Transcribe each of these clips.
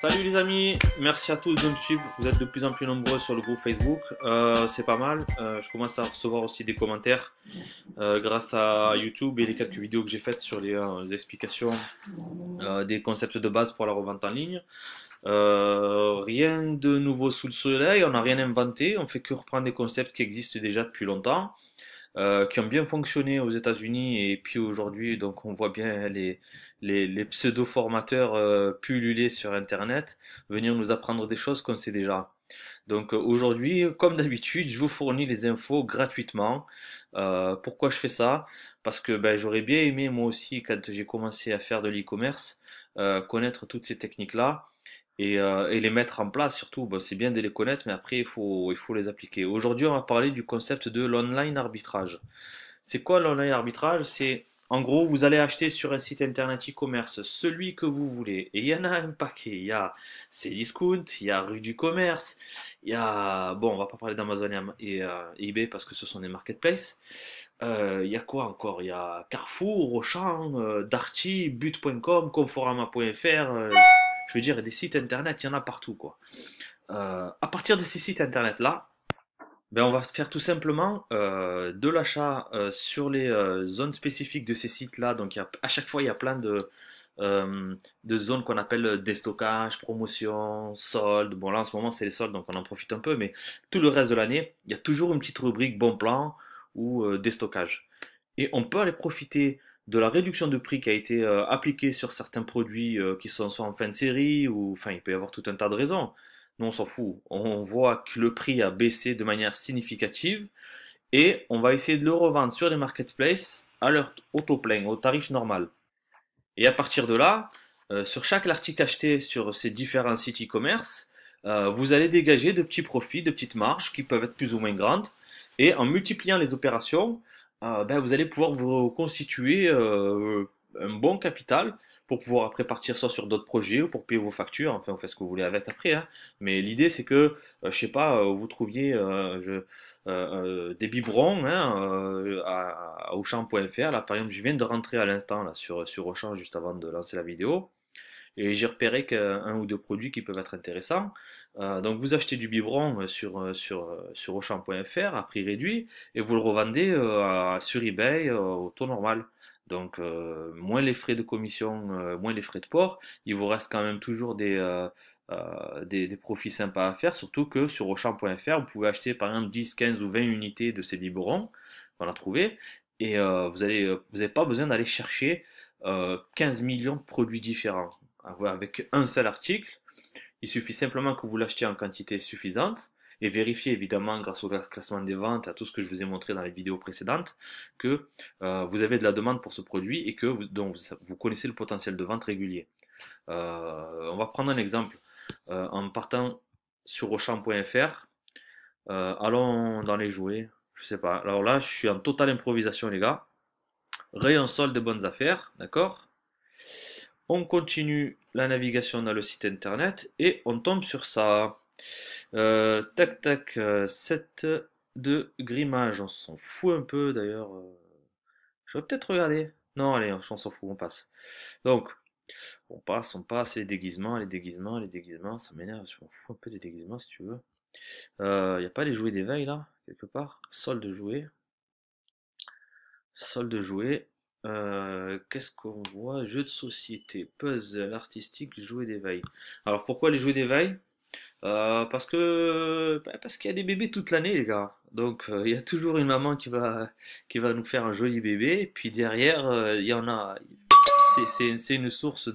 Salut les amis, merci à tous de me suivre. Vous êtes de plus en plus nombreux sur le groupe Facebook. C'est pas mal. Je commence à recevoir aussi des commentaires grâce à YouTube et les quelques vidéos que j'ai faites sur les explications des concepts de base pour la revente en ligne. Rien de nouveau sous le soleil, on n'a rien inventé, on fait que reprendre des concepts qui existent déjà depuis longtemps, qui ont bien fonctionné aux États-Unis et puis aujourd'hui, donc on voit bien les pseudo-formateurs pulluler sur Internet, venir nous apprendre des choses qu'on sait déjà. Donc aujourd'hui, comme d'habitude, je vous fournis les infos gratuitement. Pourquoi je fais ça? Parce que ben, j'aurais bien aimé moi aussi, quand j'ai commencé à faire de l'e-commerce, connaître toutes ces techniques-là et les mettre en place surtout. Bon, c'est bien de les connaître, mais après il faut les appliquer. Aujourd'hui, on va parler du concept de l'online arbitrage. C'est quoi l'online arbitrage? C'est en gros, vous allez acheter sur un site internet e-commerce celui que vous voulez. Et il y en a un paquet. Il y a Cdiscount, il y a Rue du Commerce, il y a... Bon, on va pas parler d'Amazon et eBay parce que ce sont des marketplaces. Il y a quoi encore? Il y a Carrefour, Auchan, Darty, But.com, Conforama.fr. Je veux dire, des sites internet, il y en a partout, quoi. À partir de ces sites internet-là, ben, on va faire tout simplement de l'achat sur les zones spécifiques de ces sites-là. Donc à chaque fois, il y a plein de zones qu'on appelle déstockage, promotion, solde. Bon là en ce moment c'est les soldes, donc on en profite un peu, mais tout le reste de l'année, il y a toujours une petite rubrique bon plan ou déstockage. Et on peut aller profiter de la réduction de prix qui a été appliquée sur certains produits qui sont soit en fin de série, ou enfin il peut y avoir tout un tas de raisons. Nous on s'en fout. On voit que le prix a baissé de manière significative et on va essayer de le revendre sur les marketplaces à leur auto-plein, au tarif normal. Et à partir de là, sur chaque article acheté sur ces différents sites e-commerce, vous allez dégager de petits profits, de petites marges qui peuvent être plus ou moins grandes. Et en multipliant les opérations, ben, vous allez pouvoir vous constituer un bon capital pour pouvoir après partir soit sur d'autres projets ou pour payer vos factures. Enfin, vous faites ce que vous voulez avec après, hein. Mais l'idée, c'est que, je sais pas, vous trouviez des biberons hein, à Auchan.fr. Là, par exemple, je viens de rentrer à l'instant là sur Auchan juste avant de lancer la vidéo et j'ai repéré qu'un ou deux produits qui peuvent être intéressants. Donc, vous achetez du biberon sur Auchan.fr à prix réduit et vous le revendez sur eBay au taux normal. Donc, moins les frais de commission, moins les frais de port, il vous reste quand même toujours des profits sympas à faire, surtout que sur Auchan.fr, vous pouvez acheter par exemple 10, 15 ou 20 unités de ces biberons qu'on a trouvé, et vous n'avez pas besoin d'aller chercher 15 millions de produits différents. Avec un seul article, il suffit simplement que vous l'achetiez en quantité suffisante et vérifiez évidemment grâce au classement des ventes, à tout ce que je vous ai montré dans les vidéos précédentes, que vous avez de la demande pour ce produit et que donc, vous connaissez le potentiel de vente régulier. On va prendre un exemple. En partant sur Auchan.fr, allons dans les jouets, je sais pas. Alors là, je suis en totale improvisation, les gars. Rayon solde de bonnes affaires, d'accord? On continue la navigation dans le site internet et on tombe sur ça. Tac tac, 7 de grimage, on s'en fout un peu d'ailleurs. Je vais peut-être regarder. Non, allez, on s'en fout, on passe. Donc, on passe, les déguisements, ça m'énerve, je m'en fous un peu des déguisements si tu veux. Y a pas les jouets d'éveil là, quelque part? Solde jouets. Solde jouets. Qu'est-ce qu'on voit? Jeux de société, puzzle, artistique, jouets d'éveil. Alors pourquoi les jouets d'éveil? Parce qu'il y a des bébés toute l'année, les gars. Donc il y a toujours une maman qui va nous faire un joli bébé. Puis derrière, il y en a. C'est une source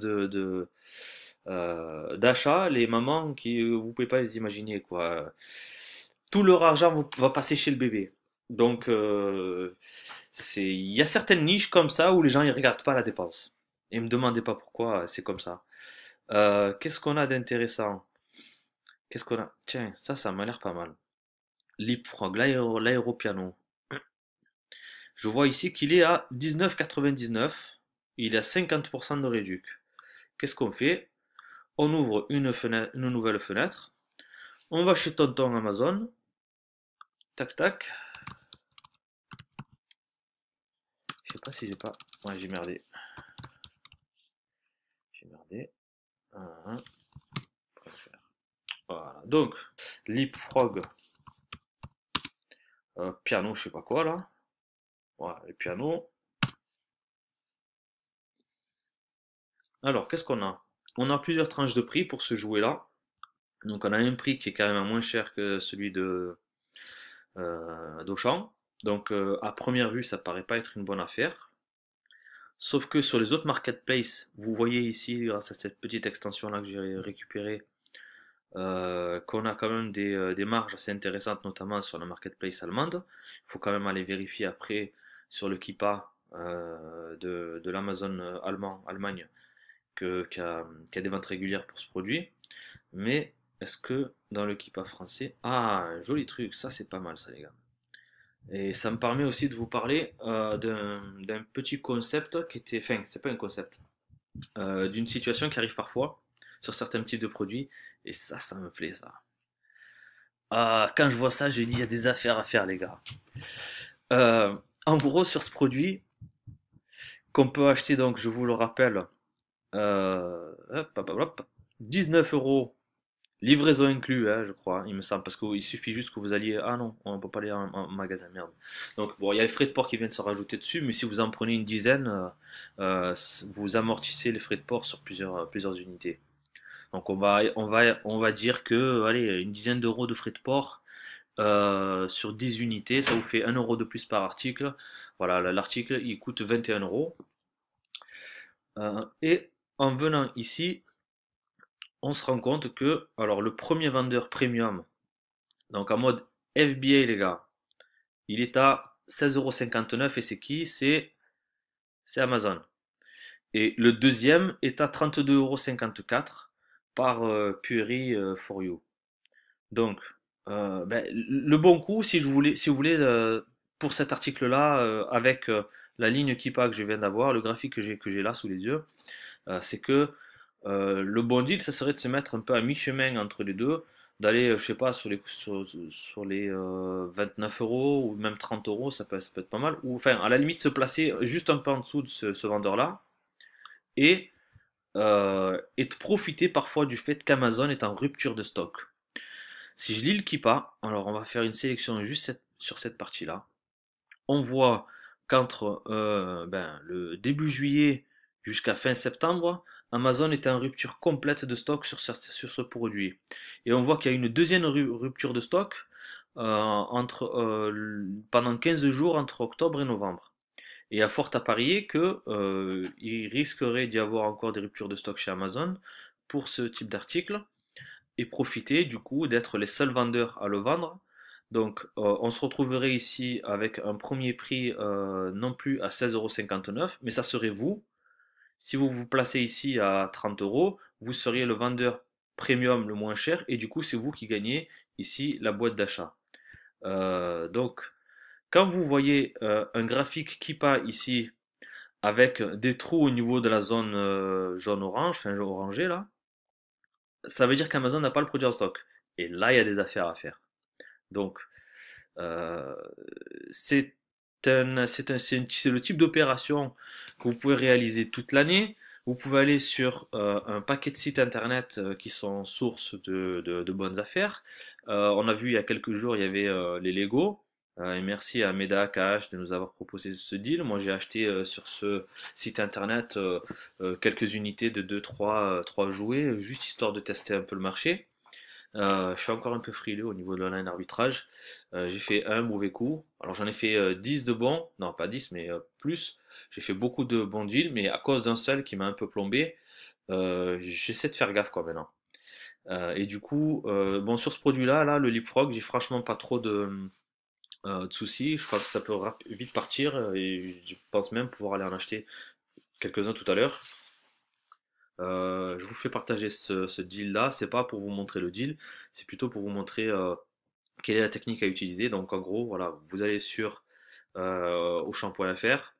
d'achat. Les mamans qui vous pouvez pas les imaginer quoi. Tout leur argent va passer chez le bébé. Donc il y a certaines niches comme ça où les gens ils regardent pas la dépense. Et me demandez pas pourquoi c'est comme ça. Qu'est-ce qu'on a d'intéressant? Qu'est-ce qu'on a? Tiens, ça m'a l'air pas mal. Leapfrog, l'aéropiano. Je vois ici qu'il est à 19,99. Il est à 50% de réduc. Qu'est-ce qu'on fait? On ouvre une nouvelle fenêtre. On va chez Tonton Amazon. Tac tac. Je sais pas si j'ai pas. Ouais, j'ai merdé. J'ai merdé. Un, un. Voilà. Donc, Leapfrog, piano, je sais pas quoi là. Voilà, les pianos. Alors, qu'est-ce qu'on a? On a plusieurs tranches de prix pour ce jouet-là. Donc, on a un prix qui est quand même moins cher que celui de d'Auchan. Donc, à première vue, ça paraît pas être une bonne affaire. Sauf que sur les autres marketplaces, vous voyez ici, grâce à cette petite extension-là que j'ai récupérée, qu'on a quand même des marges assez intéressantes, notamment sur la marketplace allemande. Il faut quand même aller vérifier après sur le Kippa de l'Amazon Allemagne qui a des ventes régulières pour ce produit. Mais est-ce que dans le Kippa français... Ah, un joli truc, ça c'est pas mal ça les gars. Et ça me permet aussi de vous parler d'un petit concept qui était... Enfin, c'est pas un concept. D'une situation qui arrive parfois sur certains types de produits. Et ça me plaît ça. Ah, quand je vois ça, je dis il y a des affaires à faire les gars. Euh, En gros, sur ce produit, qu'on peut acheter donc, je vous le rappelle, hop, hop, hop, hop, 19 euros. Livraison inclus, hein, je crois, il me semble, parce qu'il suffit juste que vous alliez. Ah non, on ne peut pas aller en magasin, merde. Donc bon, il y a les frais de port qui viennent se rajouter dessus, mais si vous en prenez une dizaine, vous amortissez les frais de port sur plusieurs unités. Donc on va dire que, allez, une dizaine d'euros de frais de port sur 10 unités, ça vous fait 1 euro de plus par article. Voilà, l'article il coûte 21 euros. Et en venant ici, on se rend compte que, alors le premier vendeur premium, donc en mode FBA les gars, il est à 16,59 € et c'est qui? C'est Amazon. Et le deuxième est à 32,54 € par Puri for You. Donc, ben, le bon coup, si vous voulez, pour cet article-là, avec la ligne Kipa que je viens d'avoir, le graphique que j'ai là sous les yeux, c'est que le bon deal, ça serait de se mettre un peu à mi-chemin entre les deux, d'aller, je sais pas, sur les 29 euros ou même 30 euros, ça peut être pas mal. Ou enfin, à la limite, se placer juste un peu en dessous de ce vendeur-là et de profiter parfois du fait qu'Amazon est en rupture de stock. Si je lis le Kippa, alors on va faire une sélection juste sur cette partie-là. On voit qu'entre le début juillet jusqu'à fin septembre, Amazon était en rupture complète de stock sur ce produit. Et on voit qu'il y a une deuxième rupture de stock pendant 15 jours entre octobre et novembre. Et à fort à parier que il risquerait d'y avoir encore des ruptures de stock chez Amazon pour ce type d'article et profiter du coup d'être les seuls vendeurs à le vendre. Donc on se retrouverait ici avec un premier prix non plus à 16,59 €, mais ça serait vous. Si vous vous placez ici à 30 euros, vous seriez le vendeur premium le moins cher et du coup c'est vous qui gagnez ici la boîte d'achat. Donc quand vous voyez un graphique Kipa ici avec des trous au niveau de la zone jaune-orange, enfin orangé là, ça veut dire qu'Amazon n'a pas le produit en stock. Et là, il y a des affaires à faire. Donc, euh, c'est c'est le type d'opération que vous pouvez réaliser toute l'année. Vous pouvez aller sur un paquet de sites internet qui sont source de bonnes affaires. On a vu il y a quelques jours, il y avait les Lego. Et merci à Meda Akash de nous avoir proposé ce deal. Moi, j'ai acheté sur ce site internet quelques unités de 2, 3 jouets, juste histoire de tester un peu le marché. Je suis encore un peu frileux au niveau de l'online arbitrage. J'ai fait un mauvais coup. Alors j'en ai fait 10 de bons, non pas 10 mais plus. J'ai fait beaucoup de bons deals, mais à cause d'un seul qui m'a un peu plombé, j'essaie de faire gaffe quoi maintenant. Et du coup, bon sur ce produit-là, là, le Leapfrog, j'ai franchement pas trop de soucis. Je pense que ça peut vite partir et je pense même pouvoir aller en acheter quelques-uns tout à l'heure. Je vous fais partager ce deal-là. C'est pas pour vous montrer le deal, c'est plutôt pour vous montrer quelle est la technique à utiliser. Donc en gros, voilà, vous allez sur auchan.fr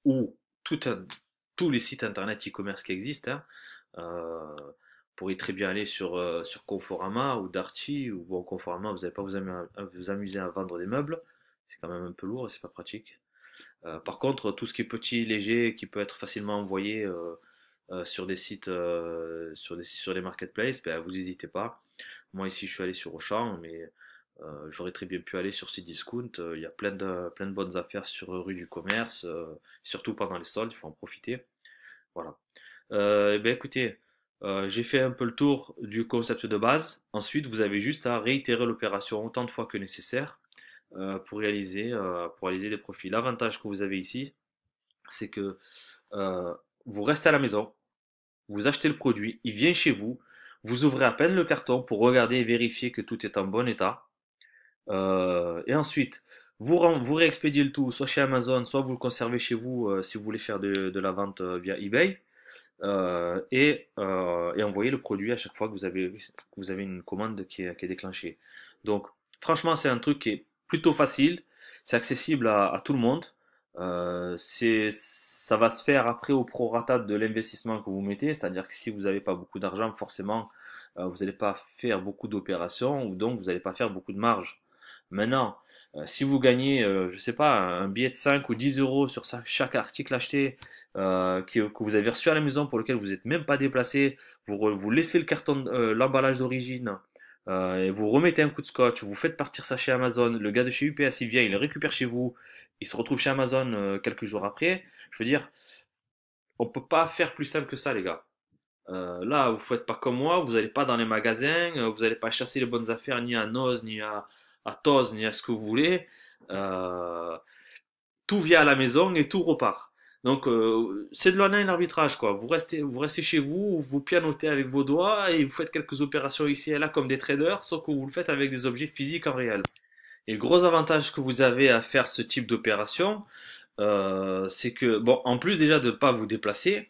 ou tous les sites internet e-commerce qui existent. Hein. Vous pourriez très bien aller sur Conforama ou Darty, ou bon, Conforama, vous n'allez pas vous amuser à vendre des meubles. C'est quand même un peu lourd et c'est pas pratique. Par contre, tout ce qui est petit, léger, qui peut être facilement envoyé sur des sites, sur des marketplaces, ben, vous n'hésitez pas. Moi ici je suis allé sur Auchan, mais j'aurais très bien pu aller sur Cdiscount. Il y a plein de bonnes affaires sur rue du commerce, surtout pendant les soldes, il faut en profiter. Voilà. Eh ben écoutez, j'ai fait un peu le tour du concept de base. Ensuite, vous avez juste à réitérer l'opération autant de fois que nécessaire pour réaliser des profits. L'avantage que vous avez ici, c'est que euh, vous restez à la maison, vous achetez le produit, il vient chez vous, vous ouvrez à peine le carton pour regarder et vérifier que tout est en bon état. Et ensuite, vous réexpédiez le tout, soit chez Amazon, soit vous le conservez chez vous si vous voulez faire de la vente via eBay. Et envoyer le produit à chaque fois que vous avez une commande qui est déclenchée. Donc, franchement, c'est un truc qui est plutôt facile, c'est accessible à tout le monde. Ça va se faire après au prorata de l'investissement que vous mettez, c'est-à-dire que si vous n'avez pas beaucoup d'argent, forcément, vous n'allez pas faire beaucoup d'opérations ou donc vous n'allez pas faire beaucoup de marge. Maintenant, si vous gagnez, je sais pas, un billet de 5 ou 10 euros sur chaque article acheté, que vous avez reçu à la maison pour lequel vous n'êtes même pas déplacé, vous laissez le carton, l'emballage d'origine, et vous remettez un coup de scotch, vous faites partir ça chez Amazon, le gars de chez UPS il vient, il le récupère chez vous, il se retrouve chez Amazon quelques jours après. Je veux dire, on peut pas faire plus simple que ça, les gars. Là, vous faites pas comme moi, vous n'allez pas dans les magasins, vous n'allez pas chasser les bonnes affaires ni à Noz, ni à Toz, ni à ce que vous voulez. Euh, Tout vient à la maison et tout repart. Donc, c'est de l'online arbitrage, quoi. Vous restez chez vous, vous pianotez avec vos doigts et vous faites quelques opérations ici et là comme des traders, sauf que vous le faites avec des objets physiques en réel. Et le gros avantage que vous avez à faire ce type d'opération, c'est que, bon, en plus déjà de ne pas vous déplacer,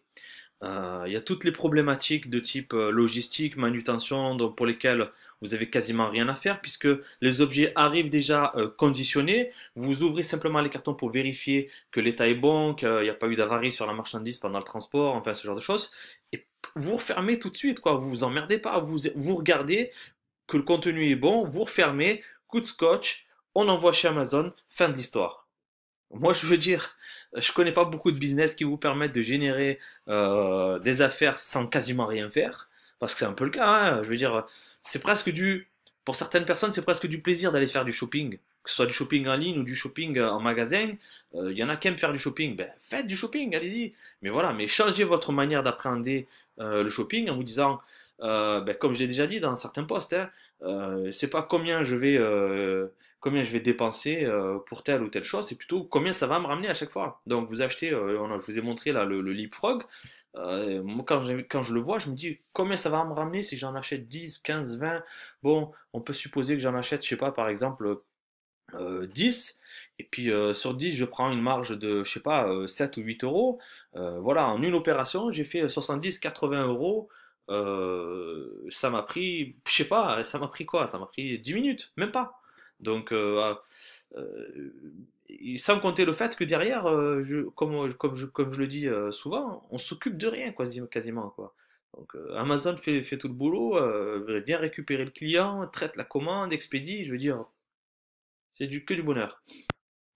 il y a toutes les problématiques de type logistique, manutention, donc pour lesquelles vous avez quasiment rien à faire puisque les objets arrivent déjà conditionnés. Vous ouvrez simplement les cartons pour vérifier que l'état est bon, qu'il n'y a pas eu d'avarie sur la marchandise pendant le transport, enfin ce genre de choses. Et vous refermez tout de suite, quoi. Vous vous emmerdez pas. Vous regardez que le contenu est bon, vous refermez, coup de scotch, on envoie chez Amazon, fin de l'histoire. Moi, je veux dire, je connais pas beaucoup de business qui vous permettent de générer des affaires sans quasiment rien faire, parce que c'est un peu le cas, hein. Je veux dire, c'est presque pour certaines personnes, c'est presque du plaisir d'aller faire du shopping, que ce soit du shopping en ligne ou du shopping en magasin. Il y en a qui aiment faire du shopping, ben faites du shopping, allez-y. Mais voilà, mais changez votre manière d'appréhender le shopping en vous disant, ben, comme je l'ai déjà dit dans certains posts, hein, c'est pas combien je vais dépenser pour telle ou telle chose, c'est plutôt combien ça va me ramener à chaque fois. Donc vous achetez, je vous ai montré là le Leapfrog. Moi quand je le vois, je me dis combien ça va me ramener si j'en achète 10, 15, 20. Bon, on peut supposer que j'en achète, je sais pas, par exemple 10. Et puis sur 10, je prends une marge de, je sais pas, 7 ou 8 euros. Voilà, en une opération, j'ai fait 70, 80 euros. Ça m'a pris, je sais pas, ça m'a pris quoi? Ça m'a pris 10 minutes, même pas. Donc, sans compter le fait que derrière, comme je le dis souvent, on s'occupe de rien quasiment, quoi. Donc, Amazon fait tout le boulot, vient récupérer le client, traite la commande, expédie, je veux dire, c'est que du bonheur.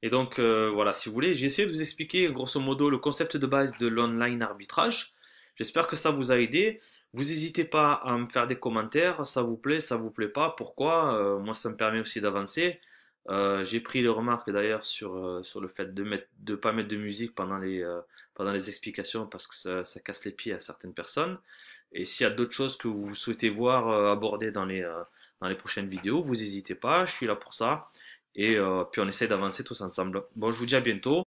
Et donc, voilà, si vous voulez, j'ai essayé de vous expliquer grosso modo le concept de base de l'online arbitrage. J'espère que ça vous a aidé. Vous n'hésitez pas à me faire des commentaires, ça vous plaît pas, pourquoi? Moi, ça me permet aussi d'avancer. J'ai pris les remarques d'ailleurs sur le fait de pas mettre de musique pendant les explications parce que ça casse les pieds à certaines personnes. Et s'il y a d'autres choses que vous souhaitez voir abordées dans les prochaines vidéos, vous n'hésitez pas, je suis là pour ça. Et puis on essaie d'avancer tous ensemble. Bon, je vous dis à bientôt.